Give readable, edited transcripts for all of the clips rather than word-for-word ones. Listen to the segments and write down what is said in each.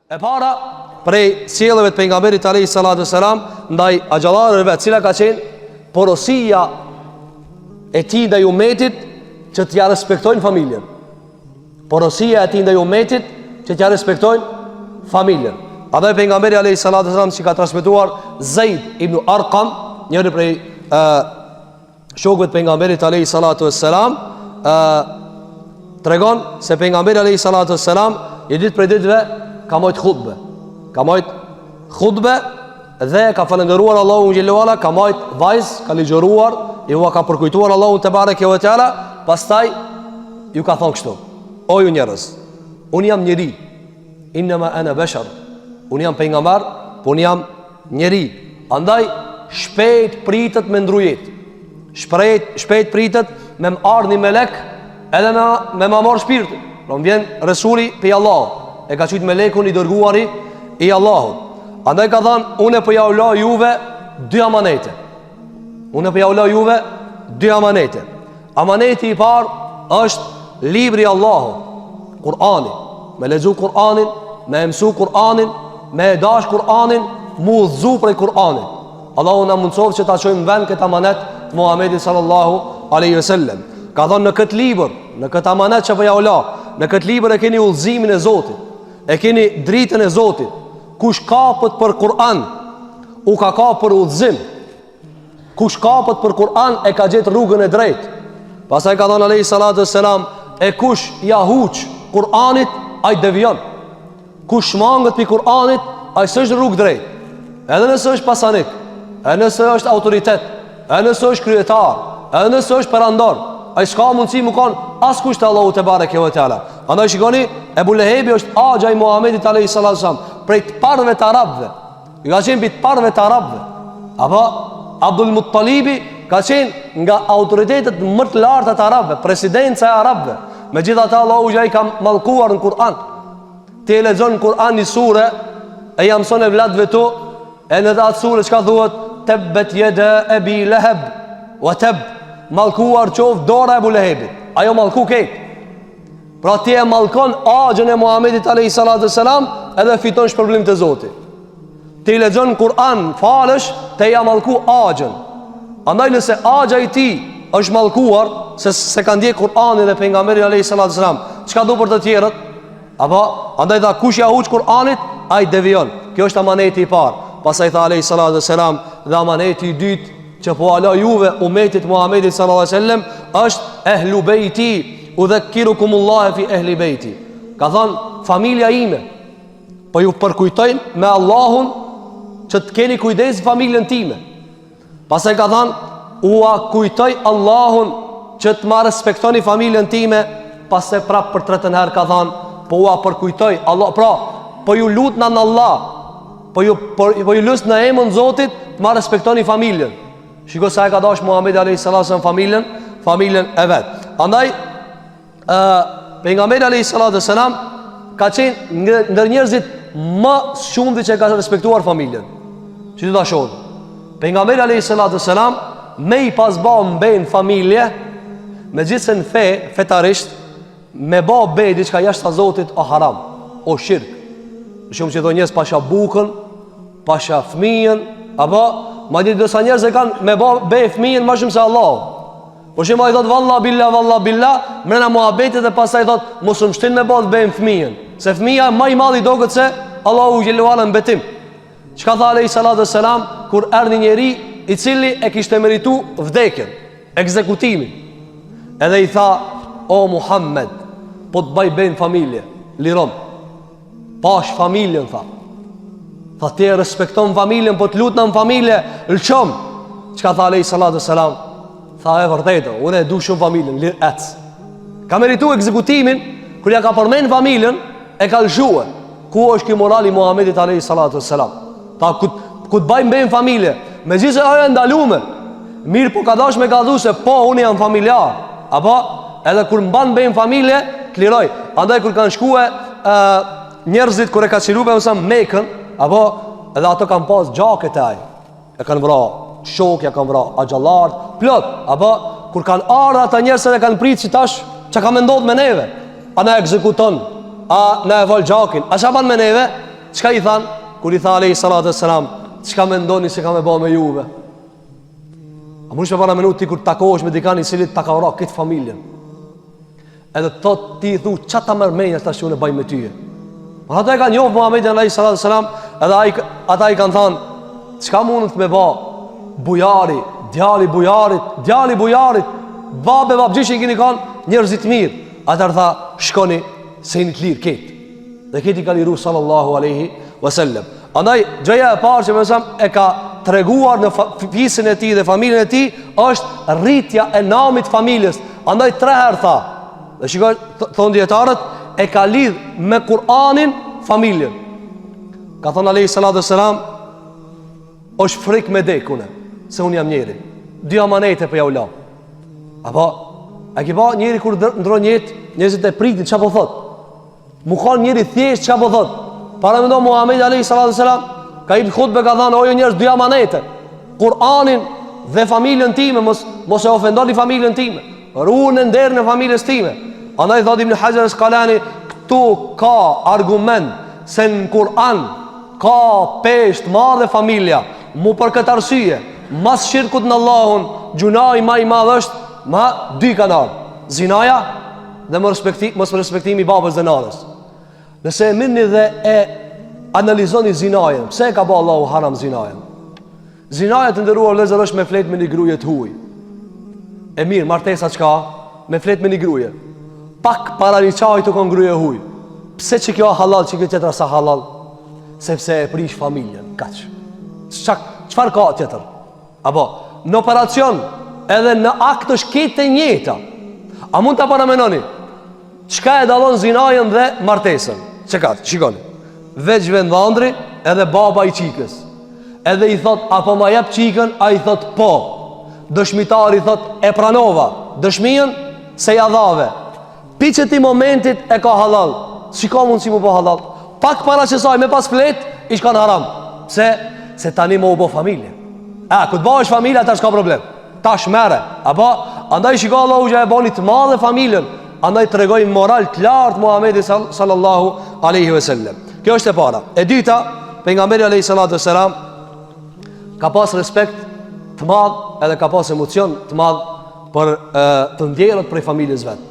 E para prej sjellave të pejgamberit alayhi salatu sallam ndaj axhallarëve, cila ka qenë porosia e tij ndaj umetit që t'ja respektojnë familjen. Porosia e tij ndaj umetit që t'ja respektojnë familjen. Andaj pejgamberi alayhi salatu sallam që ka transmetuar Zaid ibn Arqam, njëri prej shokëve të pejgamberit alayhi salatu sallam, tregon se pejgamberi alayhi salatu sallam një ditë prej ditëve ka mojt khutbe. Ka mojt khutbe dhe ka falendëruar Allahun xhelalu ala, ka mojt vajz, ka ligjëruar, ju ka përkujtuar Allahun te bareke ve teala, pastaj ju ka thonë kështu: o ju njerëz, un jam njeri, inma ana bashar. Un jam pejgamber, po un jam njeri. Andaj shpejt pritet me ndrujet. Shpejt pritet me më ardhi melek edhe me ma marr shpirtin. Pra më vjen Resuli pe Allah, e ka qytë melekun i dërguari i Allahut. Andaj ka thënë: unë po ja u la juve dy amanete. Unë po ja u la juve dy amanete. Amaneti i parë është libri i Allahut, Kur'ani. Me lexu Kur'anin, me mësu Kur'anin, me dash Kur'anin, mu udhëzu prej Kur'anit. Allahu na mundsof që ta çojmë vend këtë amanet të Muhamedit sallallahu alaihi wasallam. Ka thënë në këtë libër, në këtë amanet që po ja u la, në këtë libër e keni udhëzimin e Zotit, e keni dritën e Zotit. Kush kapët për Kur'an, u ka kapë për udhëzim. Kush kapët për Kur'an, e ka gjetë rrugën e drejtë. Pastaj ka thënë alayhi salatu wassalam: e kush ja huq Kur'anit, ai devion. Kush mangët pi Kur'anit, ai s'është rrugë drejt. Edhe nëse është pasanik, edhe nëse është autoritet, edhe nëse është kryetar, edhe nëse është perandor, ai s'ka mundësi më kon askush te Allahu te bareke ve teala. Andaj shikoni, Ebu Lehebi është axha i Muhamedit alayhi salatu wasallam, prej të parëve të arabëve. I ka qenë prej të parëve të arabëve. Apo Abdul Muttalibi ka qenë nga autoritetet më të larta të arabëve, presidenca e arabëve. Megjithatë Allahu i ka mallkuar në Kur'an. Ti e lexon në Kur'an një sure e ja mëson evlatëve tu, e në atë sure çka thuhet: tabat yada abi lahab wa tab. Mallkuar qoft dora e Ebu Lehebit. Ajo mallku keq. Pra ti e mallkon axhën e Muhamedit alayhi salatu wasalam, edhe fiton shpërblim te Zoti. Ti lexon Kur'an, falësh, te ja mallku axhën. Andaj nëse axha i ti është mallkuar, se ka ndjek Kur'anin dhe pejgamberi alayhi salatu wasalam, çka do për të tjerët? Apo andaj tha: kush ja huq Kur'anit, ai devion. Kjo është amaneti i parë. Pastaj tha alayhi salatu wasalam: dhe amaneti i dytë që po ala juve umetit Muhamedit sallallahu alaihi wasallam është ehlu beiti, udhakkirukumullah fi ehli beiti. Ka thënë: familja ime po ju përkujtojnë me Allahun që të keni kujdes familjen time. Pastaj ka thënë: ua kujtoj Allahun që të ma respektoni familjen time. Pastaj prap për 3 herë ka thënë: po ua përkujtoj Allah, pra po ju lut në Allah, po ju lut në emrin Zotit të ma respektoni familjen. Shiko sa e ka dash Muhamedi alayhi salatu wasallam familjen e vet. Andaj pejgamberi alayhi salatu wasallam ka qenë ndër njerëzit më shumë që ka respektuar familjen. Që ti ta shoh. Pejgamberi alayhi salatu wasallam me i pasbë mbën familje, megjithëse në fetarisht me bë diçka jashtë Zotit o haram, o shirk. Shumë që do njerëz pasha bukën, pasha fëmijën, apo madje disa njerëz e kanë me bë fëmijën më shumë se Allah. Por shumë ai thot vallah billah, mrena muhabetit dhe pastaj thot mos u mbështin me bën fëmijën, se fëmia më i madh i doget se Allahu xhelalu ala në betim. Çka tha alayhi salatu wassalam kur erdhi njeri i cili e kishte meritu vdekjen, ekzekutimin. Edhe i tha: o Muhammed, po të bëj bën familje, lirom. Pash familjen, tha. Tha: ti e respekton familjen, po të lutna në familje, lëshom. Çka tha alayhi salatu wassalam? Tha: e vërtetë, unë e du shumë familjen, lir ec. Ka meritu ekzekutimin, kur ja ka përmend familjen, e ka lëshuar. Ku është ky moral i Muhamedit alayhi salatu wassalam? Tha: ku të bëjmë bën familje, megjithëse ajo e ndaluar. Mirë, po ka dash me ka thosë po unë jam familjar. Apo edhe kur mban bën familje, kliroj. Andaj kur kanë shkuar njerëzit kur e ka qiluar ose Mekën, apo edhe ato kanë pas gjakët e ai. E kanë vrarë shok, ja kanë vrarë axhallar, plot. Apo kur kanë ardhur ata njerëzit e kanë pritur si tash, çka ka menduar me neve? A na ekzekuton? A na e val gjakin? A çfarë ban me neve? çka i than? Kur i tha alayhi salatu wassalam, çka mendoni se ka me bë me juve? A mund të para minuti kur takohesh me dikani i cili ta ka vrarë këtë familjen. Edhe thot ti thu ç'a ta merr menja tash unë baj me ty. Por ata e kanë njohur Muhamedit alayhi salatu wassalam, edhe ata i kanë thënë, çka mund të me bë? Bujari, djali bujarit, babe babgjishin keni kanë njerëzit mirë. Ata tha, shkoni se jeni të lirë ketë. Dhe këti ka liru sallallahu aleyhi wasallam. Andaj, gjëja e parë që mësëm e ka treguar në fisin e ti dhe familjen e ti, është rritja e namit familjes. Andaj 3 herë tha. Dhe shikoj, thonë djetarët, e ka lidh me Kur'anin familjen. Ka thonë aleyhi salatu selam, është frik me dekune, se unë jam njeri. 2 amanete për ja u la. Apo, e ki pa njeri kur ndron jetë, njerëzit e pritin, që po thot? Mu kanë njeri thjesht, që po thot? Para me do Muhammed a.s. ka i khutbe ka dhanë, ojo njerëz 2 amanete. Kur'anin dhe familjen time, mos e ofendoni familjen time. Runë ndër në familjes time. Andaj thot Ibn Hajar al-Asqalani, këtu ka argument se në Kur'an ka pesht madhe familja. Mu për këtë arsye, mas shirkut në Allahun, gjunaj ma i madh është ma 2 kanar, zinaja dhe mos respektimi babës dhe nanës. Nëse e mirni dhe e analizoni zinajen, pse e ka ba Allahu haram zinajen? Zinaja të ndëruar lezër është me flet me një gruje të huj. E mirë, martesa qka? Me flet me një gruje. Pak para një qaj të kon gruje huj. Pse që kjo halal, që kjo tjetër sa halal? Sepse e prish familjen, kaq. Qfar ka tjetër? Apo, në operacion edhe në akt është këtë e njëta. A mund të paramenoni çka e dallon zinajen dhe martesën? Çekat, shikoni. Veç vendandri edhe baba i qikës. Edhe i thot, apo ma jep qikën, a i thot po. Dëshmitari thot, e pranova. Dëshmijën se ja dhave. Pi që ti momentit e ka halal. Si ka mund si mu po halal? Pak para që saj me pas flet, ish kanë haram. Se tani më u bo familje. Këtë ba është familja, ta shka problem. Ta shmere. Apo, andaj shika Allahu që e bani të madhe familjen. Andaj të regoj moral të lartë Muhamedi sallallahu aleyhi ve sellem. Kjo është e para. E dyta, pejgamberi aleyhi sallatu selam ka pas respekt të madh edhe ka pas emocion të madh për të ndjerët prej familjes vetë.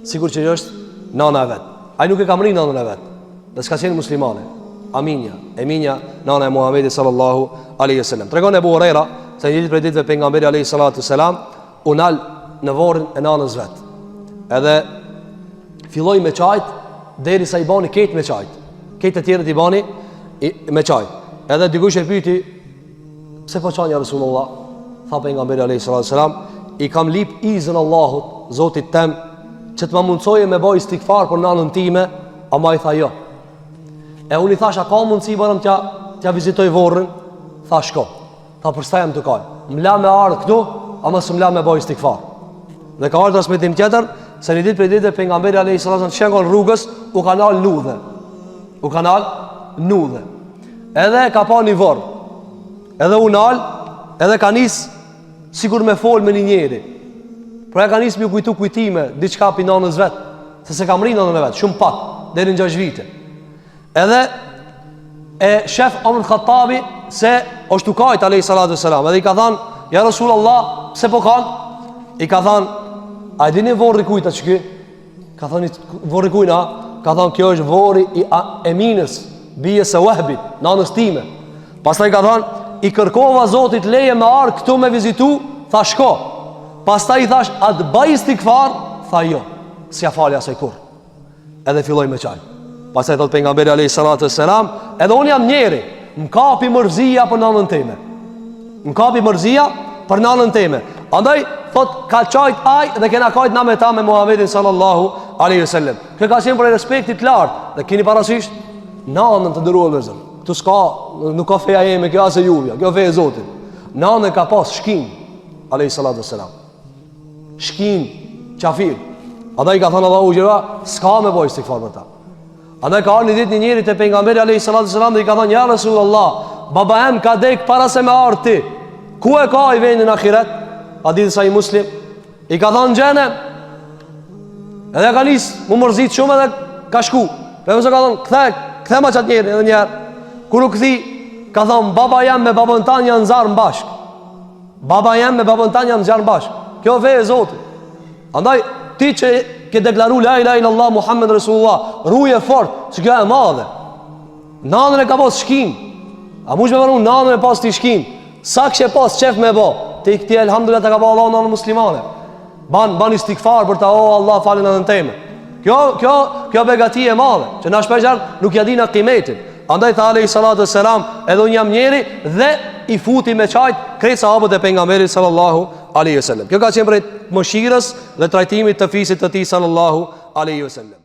Sigur që është nana e vetë. Ai nuk e kam rinë nanën e vetë. Dhe s'ka qenë muslimane. Eminja, nana e Muhamedi sallallahu aleyhi ve sellem. Tregon Ebu Huraira se një ditë prej ditëve pejgamberi aleyhi sallatu selam u nal në varrin e nanës vetë. Edhe filloi me çajt derisa i bani ketë me çajt. Ketë të tjerët i bani me çajt. Edhe dikush e pyeti, pse po çon ja Resulullah? Tha pejgamberi alayhis salam, i kam lip izën Allahut, Zotit tem, që të më mundsoje me bëj istighfar për nanën time, ama i tha jo. E unë i thash, a ka mundësi barëm t'ja vizitoj vorrin? Tha shko. Tha përsta jam të kaj. Mla me ardhë këtu, ama së mla me bëj istighfar. Dhe ka ardhë transmetim tjetër, se një ditë për ditë pejgamberi alayhis salam që shkon rrugës, u kanal nudhe. Edhe ka pa një vorr. Edhe u nal, edhe ka nis sikur me fol me një njeri. Por e ka nis me kujtu kujtime diçka pi nanës vet, se ka mrinë nanën e vet, shumë pak, deri në 6 vite. Edhe e shef Omar Khattabi se është tukajt alayhis salatu selam. Edhe i ka thënë, ja Rasulullah, pse po kanë? I ka thënë, a e dini vorri kujta që ky? Ka thënë, vorri kujna? Ka thënë, kjo është vorri i Eminës, bije se Wahbit, nanës time. Pastaj ka thënë, i kërkova Zotit leje me ardh këtu me vizitu, tha shko. Pastaj i thash, a të bëj istighfar? Tha jo, s'ja falja asaj kur. Edhe filloj me çaj. Pastaj thot pejgamberi alayhis salatu selam, edhe unë jam njeri, më kapi mërzia për nanën time. Më kapi mërzia për nanën time. Andaj thot ka çajt aj dhe kena kajt na me ta me Muhamedit sallallahu alaihi wasallam. Kjo ka qenë për respektit lart dhe keni parasysh nanën të nderuar vëllezër. Ktu s'ka, nuk ka feja jeme, kjo as e juvja, kjo feja e Zotit. Nanën ka pas shkin alayhis salatu selam. Shkin qafir. Andaj ka thënë Allahu xhela, s'ka me bëj istighfar për ta. Andaj ka ardhur një ditë një njeri te pejgamberi alayhis salatu selam dhe i ka thënë ja Rasulullah, baba em ka dek para se me ardh ti. Ku e ka i vendin ahiret? Hadith sa i Muslim. I ka thënë xhene. Edhe ka nis, mu mërzit shumë edhe ka shku. Për mëse ka thënë, kthej, kthema çat njëri edhe një herë. Kur u kthi, ka thonë baba jam me babën tan janë nxarr bashk. Baba jam me babën tan janë nxarr bashk. Kjo fe e Zotit. Andaj ti që ke deklaru la ilaha illallah Muhammed Rasulullah, ruje fort, që kjo e madhe. Nanën e ka pas shkim. A mush me vëru nanën e pas ti shkim. Sa kështë e pas qef me bo, ti këti elhamdulillah të ka ba Allah nanë muslimane. Ban istikfar për ta Allah falin edhe në teme. Kjo begati e madhe, që na shpesher nuk ja dina kimetin. Andaj tha alejhi salatu selam, edhe unë jam njeri dhe i futi me qajt krejt sahabët e pejgamberit sallallahu alaihi wasallam. Kjo ka qenë prej mëshirës dhe trajtimit të fisit të tij sallallahu alaihi wasallam.